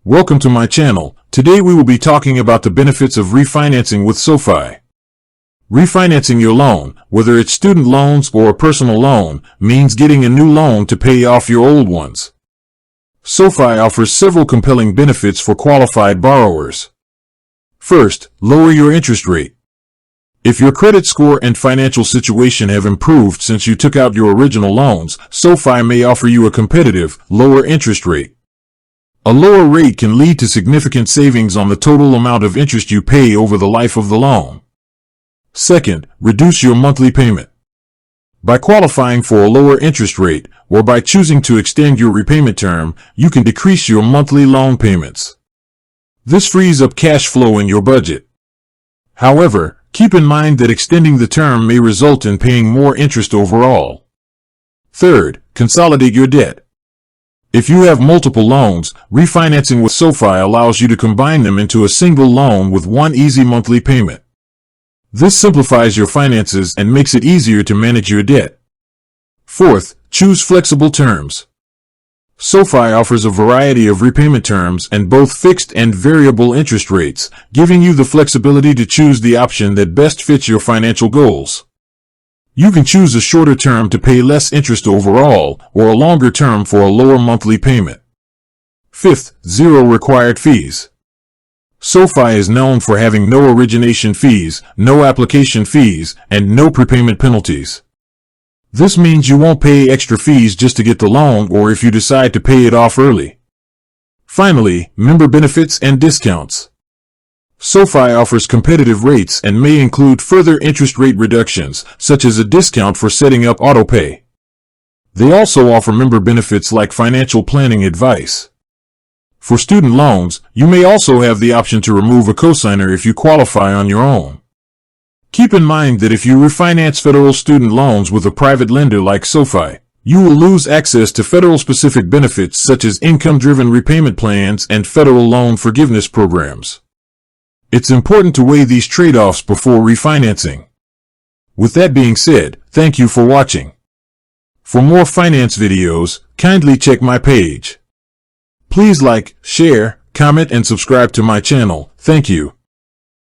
Welcome to my channel. Today we will be talking about the benefits of refinancing with SoFi. Refinancing your loan, whether it's student loans or a personal loan, means getting a new loan to pay off your old ones. SoFi offers several compelling benefits for qualified borrowers. First, lower your interest rate. If your credit score and financial situation have improved since you took out your original loans, SoFi may offer you a competitive, lower interest rate. A lower rate can lead to significant savings on the total amount of interest you pay over the life of the loan. Second, reduce your monthly payment. By qualifying for a lower interest rate, or by choosing to extend your repayment term, you can decrease your monthly loan payments. This frees up cash flow in your budget. However, keep in mind that extending the term may result in paying more interest overall. Third, consolidate your debt. If you have multiple loans, refinancing with SoFi allows you to combine them into a single loan with one easy monthly payment. This simplifies your finances and makes it easier to manage your debt. Fourth, choose flexible terms. SoFi offers a variety of repayment terms and both fixed and variable interest rates, giving you the flexibility to choose the option that best fits your financial goals. You can choose a shorter term to pay less interest overall, or a longer term for a lower monthly payment. Fifth, zero required fees. SoFi is known for having no origination fees, no application fees, and no prepayment penalties. This means you won't pay extra fees just to get the loan or if you decide to pay it off early. Finally, member benefits and discounts. SoFi offers competitive rates and may include further interest rate reductions, such as a discount for setting up autopay. They also offer member benefits like financial planning advice. For student loans, you may also have the option to remove a cosigner if you qualify on your own. Keep in mind that if you refinance federal student loans with a private lender like SoFi, you will lose access to federal-specific benefits such as income-driven repayment plans and federal loan forgiveness programs. It's important to weigh these trade-offs before refinancing. With that being said, thank you for watching. For more finance videos, kindly check my page. Please like, share, comment, and subscribe to my channel. Thank you.